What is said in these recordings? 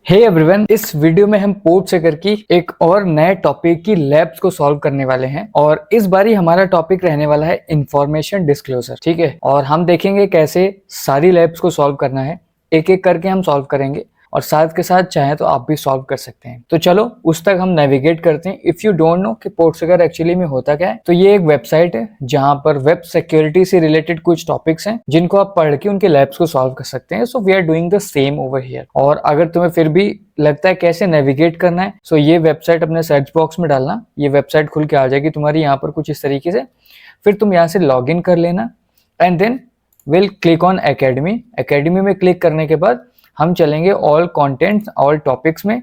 Hey everyone, इस video में हम पोर्टसेकर की एक और नए टॉपिक की लैब्स को सॉल्व करने वाले हैं और इस बारी हमारा टॉपिक रहने वाला है इंफॉर्मेशन डिस्क्लोजर। ठीक है, और हम देखेंगे कैसे सारी लैब्स को सॉल्व करना है। एक एक करके हम सॉल्व करेंगे और साथ के साथ चाहे तो आप भी सॉल्व कर सकते हैं। तो चलो उस तक हम नेविगेट करते हैं। इफ यू डोंट नो कि पोर्टसेकर एक्चुअली में होता क्या है, तो ये एक वेबसाइट है जहां पर वेब सिक्योरिटी से रिलेटेड कुछ टॉपिक्स हैं जिनको आप पढ़ के उनके लैब्स को सॉल्व कर सकते हैं। So we are doing the same over here. और अगर तुम्हें फिर भी लगता है कैसे नेविगेट करना है, सो ये वेबसाइट अपने सर्च बॉक्स में डालना, ये वेबसाइट खुल के आ जाएगी तुम्हारी यहाँ पर कुछ इस तरीके से। फिर तुम यहाँ से लॉग इन कर लेना and then will click on academy. Academy में क्लिक करने के बाद हम चलेंगे ऑल कंटेंट्स, ऑल टॉपिक्स में।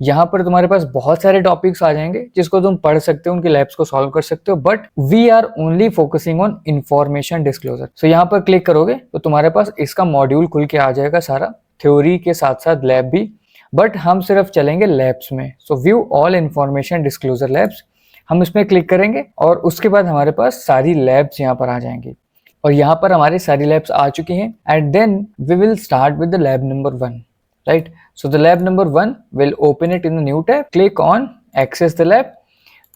यहाँ पर तुम्हारे पास बहुत सारे टॉपिक्स आ जाएंगे जिसको तुम पढ़ सकते हो, उनके लैब्स को सॉल्व कर सकते हो, but we are only focusing on information disclosure. सो यहाँ पर क्लिक करोगे तो तुम्हारे पास इसका मॉड्यूल खुल के आ जाएगा, सारा थ्योरी के साथ साथ लैब भी, बट हम सिर्फ चलेंगे लैब्स में। सो view all information disclosure labs, हम इसमें क्लिक करेंगे और उसके बाद हमारे पास सारी लैब्स यहाँ पर आ जाएंगी और यहाँ पर हमारी सारी लैब्स आ चुकी हैं। And then we will start with the lab number 1, right? So the lab number 1 will open it in the new tab. Click on access the lab.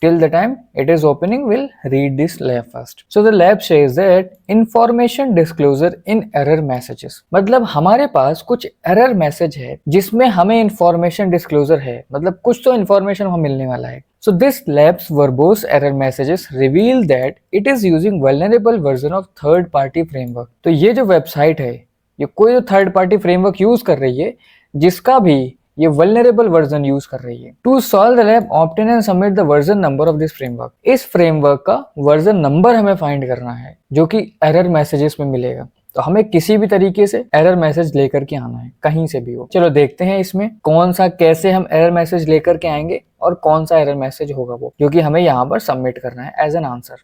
Till the time it is opening, we'll read this lab first. So the lab says that information disclosure in error messages. मतलब हमारे पास कुछ error message है जिसमें हमें information disclosure है, मतलब कुछ तो information हमें मिलने वाला है। So this lab's verbose error messages reveal that it is using vulnerable version of third party framework. तो ये जो वेबसाइट है, ये कोई तो थर्ड पार्टी फ्रेमवर्क यूज कर रही है जिसका भी ये वल्नरेबल वर्जन यूज कर रही है। To solve the lab obtain and submit the version number of this framework. इस फ्रेमवर्क का वर्जन नंबर हमें फाइंड करना है जो कि एरर मैसेजेस में मिलेगा। तो हमें किसी भी तरीके से एरर मैसेज लेकर के आना है, कहीं से भी हो। चलो देखते हैं इसमें कौन सा, कैसे हम एरर मैसेज लेकर के आएंगे और कौन सा एरर मैसेज होगा वो, जो कि हमें यहाँ पर सबमिट करना है एज एन आंसर।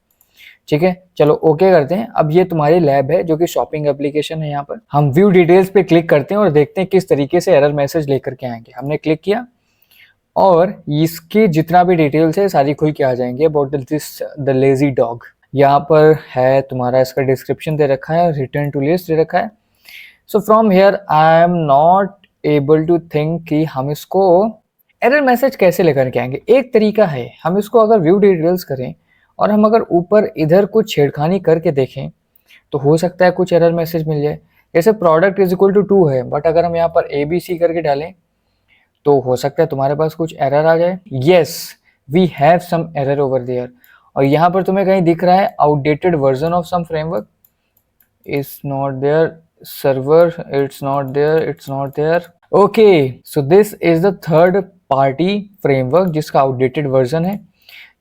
ठीक है, चलो ओके करते हैं। अब ये तुम्हारी लैब है जो कि शॉपिंग एप्लीकेशन है। यहाँ पर हम व्यू डिटेल्स पे क्लिक करते हैं और देखते हैं किस तरीके से एरर मैसेज लेकर के आएंगे। हमने क्लिक किया और इसके जितना भी डिटेल्स है सारी खुल के आ जाएंगे। About this the lazy dog, यहाँ पर है तुम्हारा, इसका डिस्क्रिप्शन दे रखा है, रिटर्न टू लिस्ट दे रखा है। So from here I am not able to think कि हम इसको एरर मैसेज कैसे लेकर के आएंगे। एक तरीका है, हम इसको अगर व्यू डिटेल्स करें और हम अगर ऊपर इधर कुछ छेड़खानी करके देखें तो हो सकता है कुछ एरर मैसेज मिल जाए। जैसे प्रोडक्ट इज इक्वल टू 2 है, बट अगर हम यहाँ पर ABC करके डालें तो हो सकता है तुम्हारे पास कुछ एरर आ जाए। Yes, we have some error over there. और यहाँ पर तुम्हें कहीं दिख रहा है outdated version of some framework is not there, server it's not there, it's not there. Okay, so this is the third party framework जिसका आउटडेटेड वर्जन है,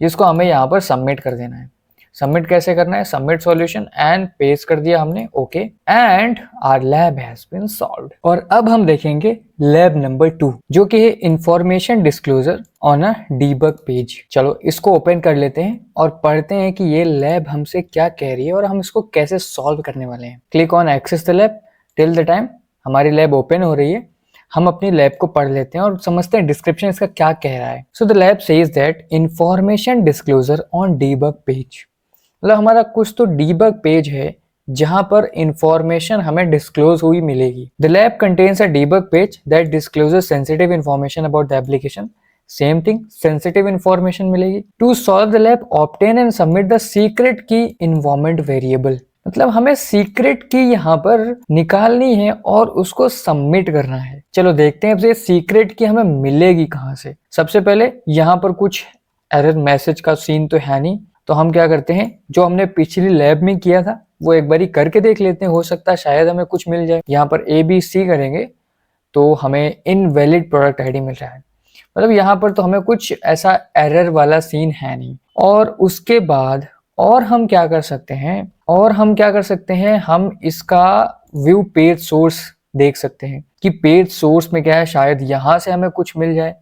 जिसको हमें यहाँ पर सबमिट कर देना है। सबमिट कैसे करना है, सबमिट सॉल्यूशन एंड पेस्ट कर दिया हमने, okay, and our lab has been solved. और अब हम देखेंगे लैब नंबर 2 जो कि है information disclosure on a debug page. चलो इसको ओपन कर लेते हैं और पढ़ते हैं कि ये लैब हमसे क्या कह रही है और हम इसको कैसे सॉल्व करने वाले हैं। Click on access the lab. Till the time हमारी लैब ओपन हो रही है, हम अपनी लैब को पढ़ लेते हैं और समझते हैं डिस्क्रिप्शन इसका क्या कह रहा है। So the lab says that information disclosure on debug page, मतलब हमारा कुछ तो डीबग पेज है जहां पर इंफॉर्मेशन हमें डिस्क्लोज हुई मिलेगी। The lab contains a debug page that discloses sensitive information about the application. Same thing, sensitive information मिलेगी। To solve the lab obtain and submit the secret की इन्वायरमेंट वेरिएबल, मतलब हमें सीक्रेट की यहाँ पर निकालनी है और उसको सबमिट करना है। चलो देखते हैं अब ये सीक्रेट की हमें मिलेगी कहाँ से। सबसे पहले यहाँ पर कुछ एरर मैसेज का सीन तो है नहीं, तो हम क्या करते हैं, जो हमने पिछली लैब में किया था वो एक बारी करके देख लेते हैं, हो सकता है शायद हमें कुछ मिल जाए। यहाँ पर ABC करेंगे तो हमें इनवैलिड प्रोडक्ट आईडी मिल रहा है, मतलब यहाँ पर तो हमें कुछ ऐसा एरर वाला सीन है नहीं। और उसके बाद और हम क्या कर सकते हैं, हम इसका व्यू पेज सोर्स देख सकते हैं कि पेज सोर्स में क्या है, शायद यहाँ से हमें कुछ मिल जाए।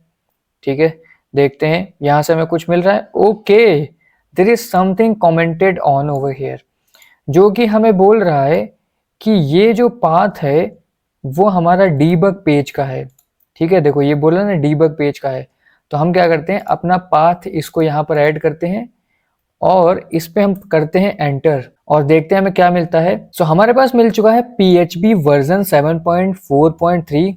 ठीक है, देखते हैं यहाँ से हमें कुछ मिल रहा है। Okay, there is something commented on over here, जो कि हमें बोल रहा है कि ये जो पाथ है वो हमारा डीबग पेज का है। ठीक है, देखो ये बोला ना डीबग पेज का है, तो हम क्या करते हैं, अपना पाथ इसको यहाँ पर ऐड करते हैं और इस पे हम करते हैं एंटर और देखते हैं हमें क्या मिलता है। सो हमारे पास मिल चुका है PHP वर्जन 7.4.3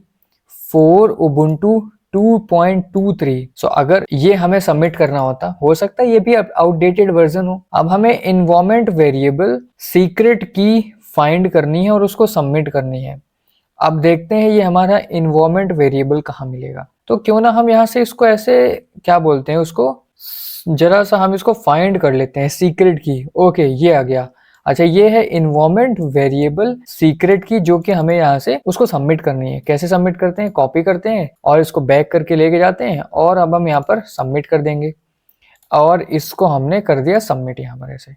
फॉर उबुंटू 2.23। सो अगर ये हमें सबमिट करना होता, हो सकता है ये भी आउटडेटेड वर्जन हो। अब हमें इन्वायरमेंट वेरिएबल सीक्रेट की फाइंड करनी है और उसको सबमिट करनी है। अब देखते हैं ये हमारा इन्वायरमेंट वेरिएबल कहाँ मिलेगा। तो क्यों ना हम यहाँ से इसको ऐसे क्या बोलते हैं उसको, जरा सा हम इसको फाइंड कर लेते हैं सीक्रेट की। ओके ये आ गया। अच्छा ये है इन्वायरमेंट वेरिएबल सीक्रेट की, जो कि हमें यहाँ से उसको सबमिट करनी है। कैसे सबमिट करते हैं, कॉपी करते हैं और इसको बैक करके लेके जाते हैं और अब हम यहाँ पर सबमिट कर देंगे और इसको हमने कर दिया सबमिट यहाँ पर ऐसे।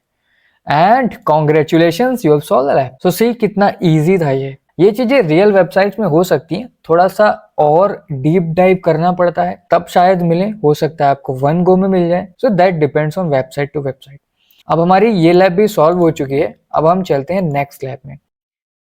And congratulations you have solve the lab. सो सी कितना इजी था ये चीजें रियल वेबसाइट्स में हो सकती हैं, थोड़ा सा और डीप डाइव करना पड़ता है तब शायद मिले, हो सकता है आपको वन गो में मिल जाए। So that depends on website to website. अब हमारी ये लैब भी सॉल्व हो चुकी है। अब हम चलते हैं नेक्स्ट लैब में,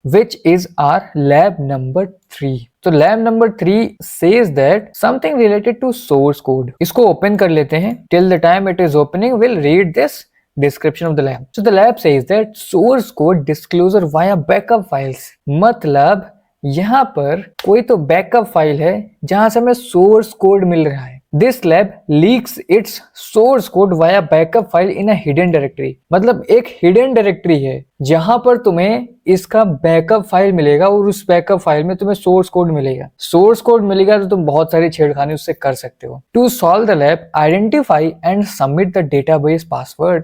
which is are lab number 3। तो lab number 3 says that something related to source code. इसको ओपन कर लेते हैं। Till the time it is opening will read this description of the lab. So the lab says that source code disclosure via backup files। मतलब यहाँ पर कोई तो backup file है जहां से हमें सोर्स कोड मिल रहा है। This lab leaks its source code via backup file in a hidden directory। मतलब एक हिडन डायरेक्टरी है जहां पर तुम्हें इसका बैकअप फाइल मिलेगा और उस बैकअप फाइल में तुम्हें सोर्स कोड मिलेगा। सोर्स कोड मिलेगा तो तुम बहुत सारी छेड़खानी उससे कर सकते हो। To solve the lab identify and submit the database password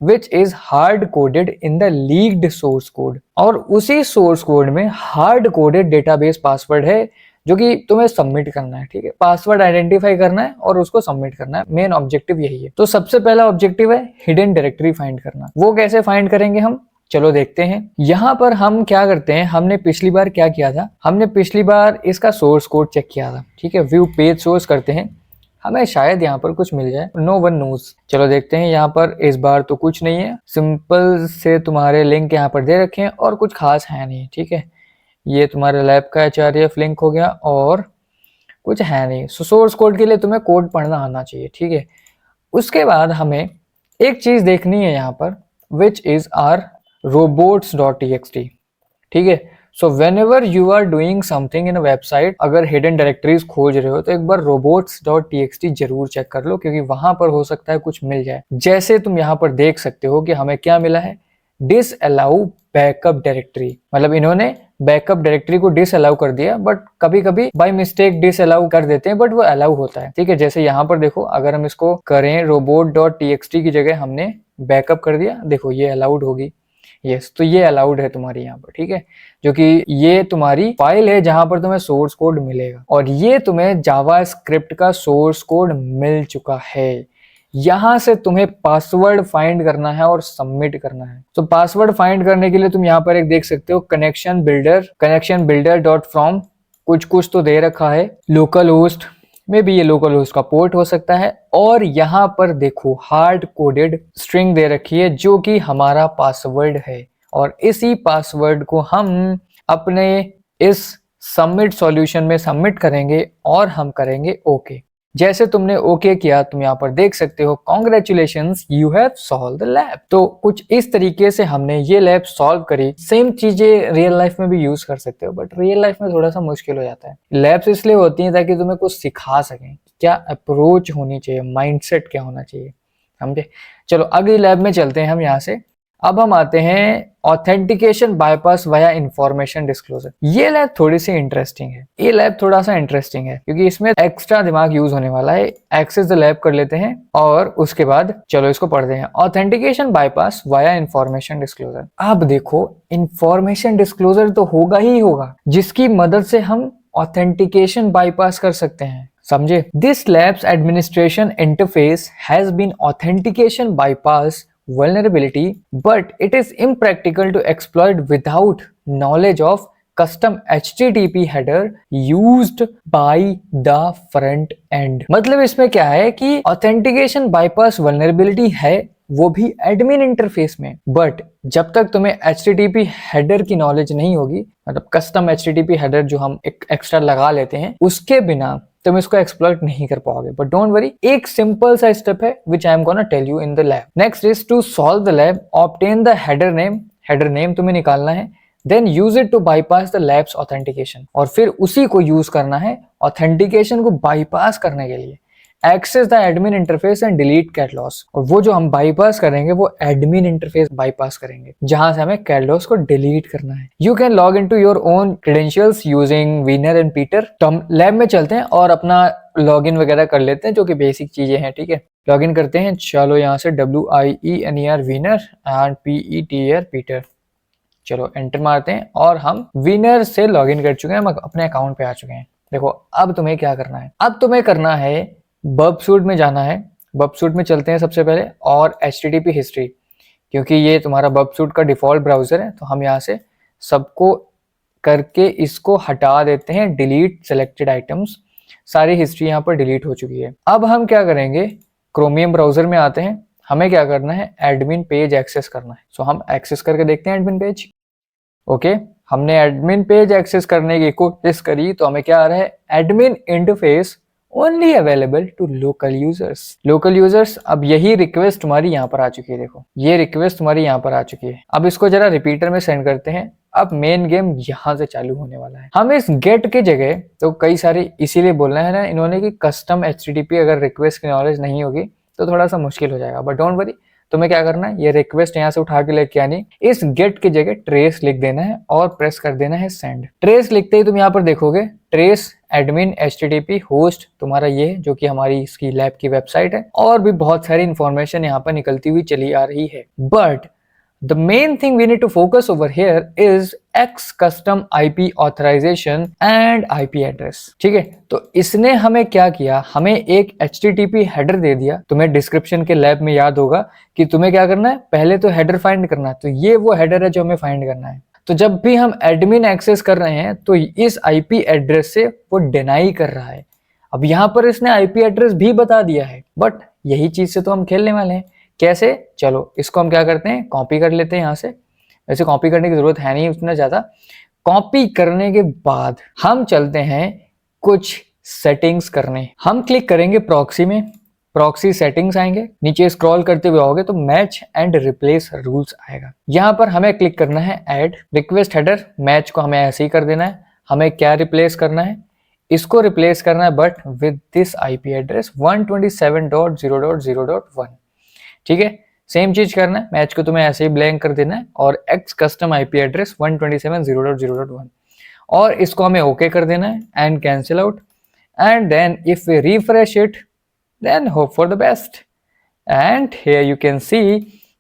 which is hard coded in the leaked source code। और उसी सोर्स कोड में हार्ड कोडेड डेटाबेस पासवर्ड है जो कि तुम्हें सबमिट करना है। ठीक है, पासवर्ड आइडेंटिफाई करना है और उसको सबमिट करना है। मेन ऑब्जेक्टिव यही है। तो सबसे पहला ऑब्जेक्टिव है हिडन डायरेक्टरी फाइंड करना। वो कैसे फाइंड करेंगे हम, चलो देखते हैं। यहाँ पर हम क्या करते हैं, हमने पिछली बार क्या किया था, हमने पिछली बार इसका सोर्स कोड चेक किया था। ठीक है, व्यू पेज सोर्स करते हैं, हमें शायद यहाँ पर कुछ मिल जाए। No one knows. चलो देखते हैं। यहाँ पर इस बार तो कुछ नहीं है, सिंपल से तुम्हारे लिंक यहाँ पर दे रखे हैं और कुछ खास है नहीं। ठीक है, ये तुम्हारे लैब का HRF लिंक हो गया और कुछ है नहीं। सो सोर्स कोड के लिए तुम्हें कोड पढ़ना आना चाहिए। ठीक है, उसके बाद हमें एक चीज देखनी है यहाँ पर, विच इज आर robots.txt। ठीक है, so when ever you are doing something in a website, अगर हिडन डायरेक्टरीज खोज रहे हो तो एक बार robots.txt जरूर चेक कर लो, क्योंकि वहां पर हो सकता है कुछ मिल जाए। जैसे तुम यहाँ पर देख सकते हो कि हमें क्या मिला है, डिसअलाउ बैकअप डायरेक्टरी। मतलब इन्होंने बैकअप डायरेक्टरी को डिसअलाउ कर दिया, बट कभी कभी बाय मिस्टेक डिसअलाउ कर देते हैं, बट वो अलाउ होता है। ठीक है, जैसे यहाँ पर देखो, अगर हम इसको करें robot.txt की जगह हमने बैकअप कर दिया, देखो ये अलाउड होगी। यस, तो ये अलाउड है तुम्हारी यहाँ पर। ठीक है, जो कि ये तुम्हारी फाइल है जहां पर तुम्हें सोर्स कोड मिलेगा और ये तुम्हें जावा स्क्रिप्ट का सोर्स कोड मिल चुका है। यहां से तुम्हें पासवर्ड फाइंड करना है और सबमिट करना है। तो पासवर्ड फाइंड करने के लिए तुम यहाँ पर एक देख सकते हो, कनेक्शन बिल्डर डॉट फ्रॉम कुछ तो दे रखा है, लोकल होस्ट में भी, ये लोकल होस्ट का पोर्ट हो सकता है। और यहाँ पर देखो हार्ड कोडेड स्ट्रिंग दे रखी है जो कि हमारा पासवर्ड है, और इसी पासवर्ड को हम अपने इस सबमिट सॉल्यूशन में सबमिट करेंगे और हम करेंगे ओके। जैसे तुमने ओके किया, तुम यहाँ पर देख सकते हो, congratulations you have solve the lab. तो कुछ इस तरीके से हमने ये लैब सॉल्व करी। सेम चीजें रियल लाइफ में भी यूज कर सकते हो, बट रियल लाइफ में थोड़ा सा मुश्किल हो जाता है। लैब्स इसलिए होती हैं ताकि तुम्हें कुछ सिखा सकें, क्या अप्रोच होनी चाहिए, माइंडसेट क्या होना चाहिए, समझे। चलो अगली लैब में चलते हैं हम यहाँ से। अब हम आते हैं authentication bypass via information disclosure. ये लैब थोड़ी सी इंटरेस्टिंग है। ये लैब थोड़ा सा इंटरेस्टिंग है क्योंकि इसमें एक्स्ट्रा दिमाग यूज होने वाला है। एक्सेस द लैब कर लेते हैं और उसके बाद चलो इसको पढ़ते हैं। Authentication bypass via information disclosure. अब देखो, इंफॉर्मेशन डिस्क्लोजर तो होगा ही होगा जिसकी मदद से हम ऑथेंटिकेशन बाईपास कर सकते हैं, समझे। This labs administration interface has been authentication bypass vulnerability, but it is impractical to exploit without knowledge of custom HTTP header used by the front end। मतलब इसमें क्या है कि authentication bypass vulnerability है, वो भी एडमिन इंटरफेस में, but जब तक तुम्हें HTTP हेडर की नॉलेज नहीं होगी, मतलब कस्टम HTTP हेडर जो हम एक एक्स्ट्रा लगा लेते हैं, उसके बिना तुम इसको एक्सप्लॉइट नहीं कर पाओगे। बट डोंट वरी, एक सिंपल सा स्टेप है विच I am gonna tell you in the lab. Next is to solve the lab, obtain the header name. Header name तुम्हें निकालना है, then use it to bypass the labs authentication, और फिर उसी को यूज करना है ऑथेंटिकेशन को बाईपास करने के लिए। Access the admin interface and delete cat loss, और वो जो हम बाईपास करेंगे वो एडमिन इंटरफेस बाईपास करेंगे जहां से हमें कैट लॉस को डिलीट करना है। You can log in to your own credentials using Wiener and Peter. तो हम लैब में चलते हैं और अपना लॉगिन वगैरह कर लेते हैं, जो कि बेसिक चीजें हैं। ठीक है, लॉगिन करते हैं। चलो यहाँ से WIENER winner and PETER Peter, चलो एंटर मारते हैं और हम विनर से लॉगिन कर चुके हैं, हम अपने अकाउंट पे आ चुके हैं। देखो अब तुम्हें क्या करना है, अब तुम्हें करना है बर्बसूट में जाना है। बर्बसूट में चलते हैं सबसे पहले, और HTTP हिस्ट्री, क्योंकि ये तुम्हारा बर्बसूट का डिफॉल्ट ब्राउजर है, तो हम यहाँ से सबको करके इसको हटा देते हैं। डिलीट सेलेक्टेड आइटम्स, सारी हिस्ट्री यहाँ पर डिलीट हो चुकी है। अब हम क्या करेंगे, क्रोमियम ब्राउजर में आते हैं। हमें क्या करना है, एडमिन पेज एक्सेस करना है। सो हम एक्सेस करके देखते हैं एडमिन पेज। ओके, हमने एडमिन पेज एक्सेस करने की कोशिश करी तो हमें क्या आ रहा है, admin interface only available to local users. Local users, अब यही रिक्वेस्ट तुम्हारी यहाँ पर आ चुकी है। देखो ये रिक्वेस्ट तुम्हारी यहाँ पर आ चुकी है। अब इसको जरा रिपीटर में सेंड करते हैं। अब मेन गेम यहाँ से चालू होने वाला है। हम इस गेट की जगह तो कई सारी इसीलिए बोलना है ना इन्होंने कि कस्टम HTTP अगर रिक्वेस्ट की नॉलेज नहीं होगी तो थोड़ा सा मुश्किल हो जाएगा, बट डोंट वरी, तुम्हें क्या करना है, ये रिक्वेस्ट यहाँ से उठा के लेके आनी, इस गेट की जगह ट्रेस लिख देना है और प्रेस कर देना है सेंड। ट्रेस लिखते ही तुम यहाँ पर देखोगे ट्रेस एडमिन HTTP होस्ट तुम्हारा ये, जो कि हमारी इसकी लैब की वेबसाइट है, और भी बहुत सारी इंफॉर्मेशन यहाँ पर निकलती हुई चली आ रही है। But the main thing we need to focus over here is X custom IP authorization and IP address। ठीक है, तो इसने हमें क्या किया, हमें एक HTTP हेडर दे दिया। तुम्हें डिस्क्रिप्शन के लैब में याद होगा कि तुम्हें क्या करना है, पहले तो हेडर फाइंड करना है। तो ये वो हेडर है जो हमें फाइंड करना है। तो जब भी हम एडमिन एक्सेस कर रहे हैं तो इस IP एड्रेस से वो डिनाई कर रहा है। अब यहाँ पर इसने IP एड्रेस भी बता दिया है, बट यही चीज से तो हम खेलने वाले हैं। कैसे, चलो इसको हम क्या करते हैं, कॉपी कर लेते हैं यहाँ से। वैसे कॉपी करने की जरूरत है नहीं उतना ज्यादा। कॉपी करने के बाद हम चलते हैं कुछ सेटिंग्स करने। हम क्लिक करेंगे प्रॉक्सी में, प्रॉक्सी सेटिंग्स आएंगे, नीचे स्क्रॉल करते हुए आओगे तो मैच एंड रिप्लेस रूल्स आएगा। यहाँ पर हमें क्लिक करना है ऐड रिक्वेस्ट हेडर। मैच को हमें ऐसे ही कर देना है। हमें क्या रिप्लेस करना है, इसको रिप्लेस करना है but with this IP address 127.0.0.1। ठीक है, सेम चीज करना है, मैच को तुम्हें ऐसे ही ब्लैंक कर देना है और X कस्टम IP एड्रेस 127.0.0.1, और इसको हमें ओके कर देना है and cancel out. And then if we refresh it then hope for the best, and here you can see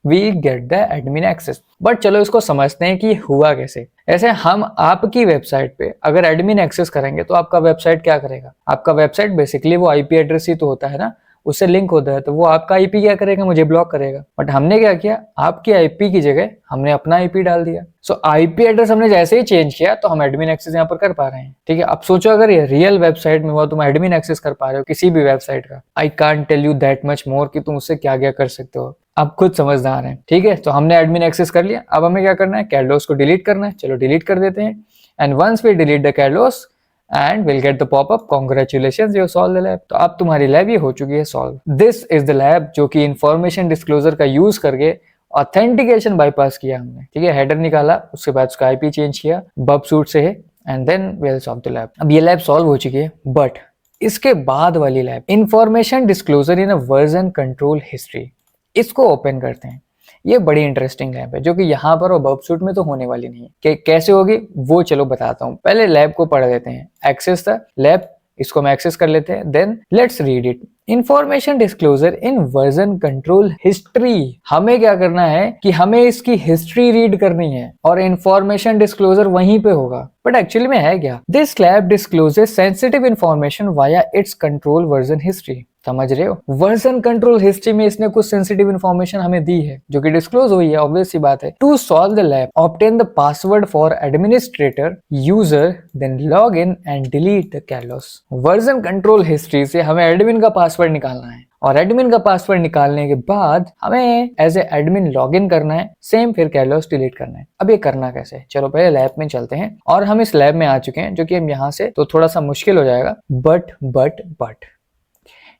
we get the admin access. But चलो इसको समझते हैं कि हुआ कैसे। ऐसे हम आपकी वेबसाइट पे अगर एडमिन एक्सेस करेंगे तो आपका वेबसाइट क्या करेगा, आपका वेबसाइट बेसिकली वो IP एड्रेस ही तो होता है ना, उससे लिंक होता है, तो वो आपका IP क्या करेगा, मुझे ब्लॉक करेगा। बट हमने क्या किया, आपकी IP की जगह हमने अपना IP डाल दिया। सो IP एड्रेस हमने जैसे ही चेंज किया तो हम एडमिन एक्सेस यहाँ पर कर पा रहे हैं। ठीक है, अब सोचो अगर ये रियल वेबसाइट में हुआ, तुम एडमिन एक्सेस कर पा रहे हो किसी भी वेबसाइट का, I can't tell you that much more कि तुम उससे क्या क्या कर सकते हो, आप खुद समझदार हैं। ठीक है, तो हमने एडमिन एक्सेस कर लिया। अब हमें क्या करना है, कैट लॉस को डिलीट करना है। चलो डिलीट कर देते हैं, and once we delete the cat loss and we'll get the pop-up congratulations you solved the lab। तो अब तुम्हारी लैब ये हो चुकी है solve. This is the lab जो कि इंफॉर्मेशन डिस्क्लोजर का यूज करके ऑथेंटिकेशन बाईपास किया हमने। ठीक है, हेडर निकाला, उसके बाद उसका IP चेंज किया, बर्बसूट से है, and then we'll solve the lab। अब ये लैब सॉल्व हो चुकी है, बट इसके बाद वाली लैब इंफॉर्मेशन डिस्क्लोजर इन अ वर्जन कंट्रोल हिस्ट्री, इसको ओपन करते हैं। ये बड़ी इंटरेस्टिंग लैब है जो कि यहाँ पर और बर्बसूट में तो होने वाली नहीं है। कि कैसे होगी वो चलो बताता हूँ। पहले लैब को पढ़ लेते हैं। एक्सेस द लैब, इसको हम एक्सेस कर लेते हैं। Then let's read it. Information disclosure in version control history, हमें क्या करना है कि हमें इसकी हिस्ट्री रीड करनी है और इंफॉर्मेशन डिस्क्लोजर वहीं पे होगा। बट एक्चुअली में है क्या, this lab discloses sensitive information via it's control version history. समझ रहे हो, वर्जन कंट्रोल हिस्ट्री में इसने कुछ सेंसिटिव इंफॉर्मेशन हमें दी है जो कि डिस्क्लोज हुई है, ऑब्वियस सी बात है। To solve the lab obtain the password for administrator user then log in and delete the cat loss. Version control history से हमें एडमिन का पासवर्ड निकालना है, और एडमिन का पासवर्ड निकालने के बाद हमें as a admin log in करना है, सेम फिर कैट लॉस डिलीट करना है। अब ये करना कैसे, चलो पहले लैब में चलते हैं। और हम इस लैब में आ चुके हैं, जो कि हम यहाँ से तो थोड़ा सा मुश्किल हो जाएगा, बट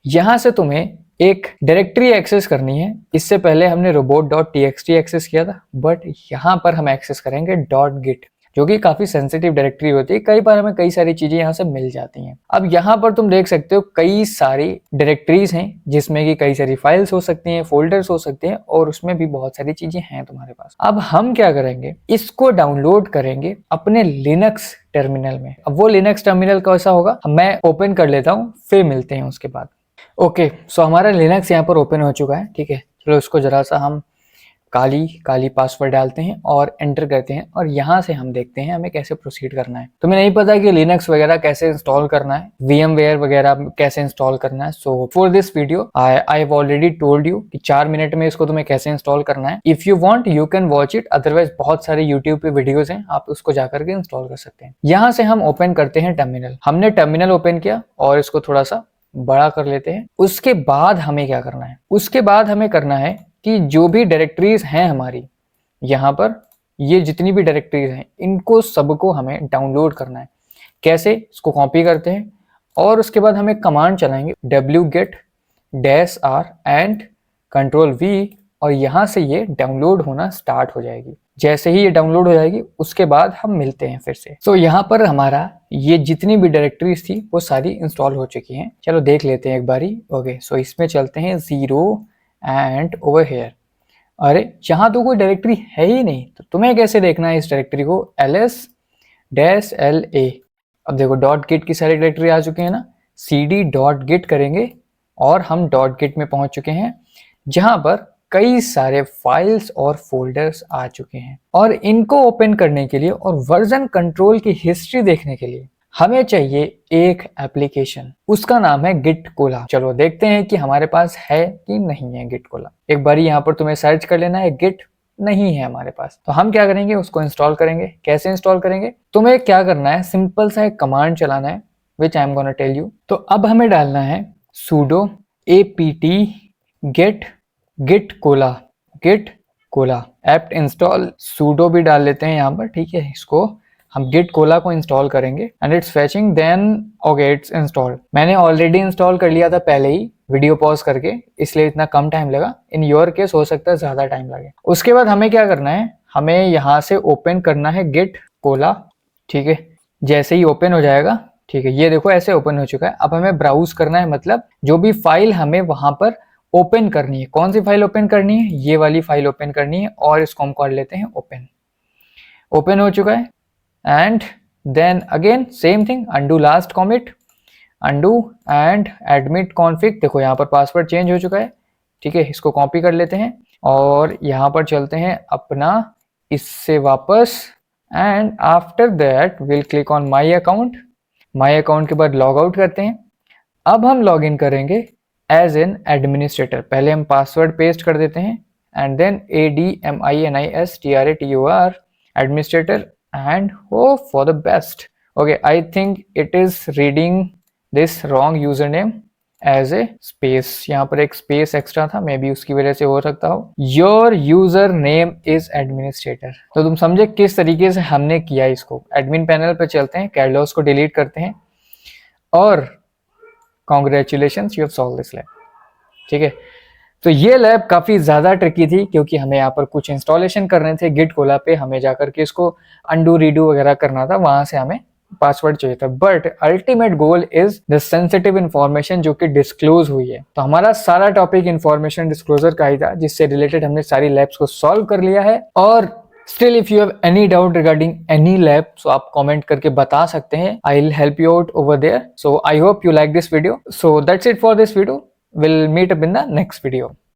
यहाँ से तुम्हें एक डायरेक्टरी एक्सेस करनी है। इससे पहले हमने robot.txt एक्सेस किया था, बट यहाँ पर हम एक्सेस करेंगे .git, जो कि काफी सेंसिटिव डायरेक्टरी होती है। कई बार हमें कई सारी चीजें यहाँ से मिल जाती हैं। अब यहाँ पर तुम देख सकते हो कई सारी डायरेक्टरीज हैं, जिसमें कि कई सारी फाइल्स हो सकती हैं, फोल्डर्स हो सकते हैं, और उसमें भी बहुत सारी चीजें हैं तुम्हारे पास। अब हम क्या करेंगे, इसको डाउनलोड करेंगे अपने लिनक्स टर्मिनल में। अब वो लिनक्स टर्मिनल कैसा होगा, मैं ओपन कर लेता हूँ, फिर मिलते हैं उसके बाद। ओके, सो हमारा लिनक्स यहाँ पर ओपन हो चुका है। ठीक है, चलो इसको जरा सा हम काली पासवर्ड डालते हैं और एंटर करते हैं, और यहाँ से हम देखते हैं हमें कैसे प्रोसीड करना है। तुम्हें नहीं पता कि लिनक्स वगैरह कैसे इंस्टॉल करना है, VMware वगैरह कैसे इंस्टॉल करना है, so for this video I have already told you कि 4 मिनट में इसको तुम्हें कैसे इंस्टॉल करना है। If you want you can watch it, otherwise बहुत सारे यूट्यूब पे वीडियोस हैं, आप उसको जाकर के इंस्टॉल कर सकते हैं। यहाँ से हम ओपन करते हैं टर्मिनल। हमने टर्मिनल ओपन किया और इसको थोड़ा सा बड़ा कर लेते हैं। उसके बाद हमें क्या करना है, उसके बाद हमें करना है कि जो भी डायरेक्टरीज हैं हमारी यहाँ पर, ये जितनी भी डायरेक्टरीज हैं, इनको सबको हमें डाउनलोड करना है। कैसे, इसको कॉपी करते हैं और उसके बाद हमें कमांड चलाएंगे wget-r एंड Ctrl+V, और यहाँ से ये डाउनलोड होना स्टार्ट हो जाएगी। जैसे ही ये डाउनलोड हो जाएगी उसके बाद हम मिलते हैं फिर से। तो यहाँ पर हमारा ये जितनी भी डायरेक्टरीज थी वो सारी इंस्टॉल हो चुकी हैं। चलो देख लेते हैं एक बारी। ओके, सो इसमें चलते हैं 0 एंड ओवर हेयर। अरे यहाँ तो कोई डायरेक्टरी है ही नहीं, तो तुम्हें कैसे देखना है इस डायरेक्टरी को, ls-la। अब देखो .git की सारी डायरेक्टरी आ चुकी है ना, cd.git करेंगे और हम .git में पहुंच चुके हैं, जहां पर कई सारे फाइल्स और फोल्डर्स आ चुके हैं। और इनको ओपन करने के लिए और वर्जन कंट्रोल की हिस्ट्री देखने के लिए हमें चाहिए एक एप्लीकेशन, उसका नाम है गिटकोला। चलो देखते हैं कि हमारे पास है कि नहीं है गिटकोला। एक बारी यहाँ पर तुम्हें सर्च कर लेना है, गिट नहीं है हमारे पास, तो हम क्या करेंगे, उसको इंस्टॉल करेंगे। कैसे इंस्टॉल करेंगे, तुम्हें क्या करना है, सिंपल सा एक कमांड चलाना है, विच I am gonna tell you. तो अब हमें डालना है sudo apt get गिटकोला apt install. sudo भी डाल लेते हैं यहाँ पर, ठीक है। इसको हम गिटकोला को इंस्टॉल करेंगे and it's fetching, then okay it's installed. मैंने ऑलरेडी इंस्टॉल कर लिया था पहले ही वीडियो पॉज करके, इसलिए इतना कम टाइम लगा। इन योर केस हो सकता है ज्यादा टाइम लगे। उसके बाद हमें क्या करना है, हमें यहाँ से ओपन करना है गिटकोला, ठीक है। जैसे ही ओपन हो जाएगा, ठीक है, ये देखो ऐसे ओपन हो चुका है। अब हमें ब्राउज करना है, मतलब जो भी फाइल हमें वहां पर ओपन करनी है। कौन सी फाइल ओपन करनी है, ये वाली फाइल ओपन करनी है, और इसको हम कर लेते हैं ओपन। ओपन हो चुका है and then again same thing, undo last commit, undo and admit config. देखो यहाँ पर पासवर्ड चेंज हो चुका है, ठीक है। इसको कॉपी कर लेते हैं और यहाँ पर चलते हैं अपना इससे वापस, and after that will click on my account. My account के बाद लॉग आउट करते हैं। अब हम लॉग इन करेंगे एज एन एडमिनिस्ट्रेटर। पहले हम पासवर्ड पेस्ट कर देते हैं and then ADMINISTRATOR administrator and hope for the best. Okay, I think it is reading this wrong username as a space. यहाँ पर एक space extra था, मे बी उसकी वजह से हो सकता हो। Your username is administrator। तो तुम समझे किस तरीके से हमने किया इसको। एडमिन पैनल पर चलते हैं, कैटलॉग्स को डिलीट करते हैं और congratulations you have solved this lab, ठीक है। तो ये लैब काफी ज्यादा ट्रिकी थी, क्योंकि हमें यहाँ पर कुछ इंस्टॉलेशन करने थे गिटकोला पे, हमें जाकर के इसको अंडू रीडू वगैरह करना था, वहां से हमें पासवर्ड चाहिए था। But ultimate goal is the sensitive information जो कि डिस्क्लोज हुई है। तो हमारा सारा टॉपिक इंफॉर्मेशन डिस्क्लोजर का ही था, जिससे रिलेटेड हमने सारी लैब्स को सॉल्व कर लिया है। और still if you have any doubt regarding any lab, सो आप कमेंट करके बता सकते हैं, I will help you out over there. So I hope you like this video. So that's it for this video. We'll meet up in the next video.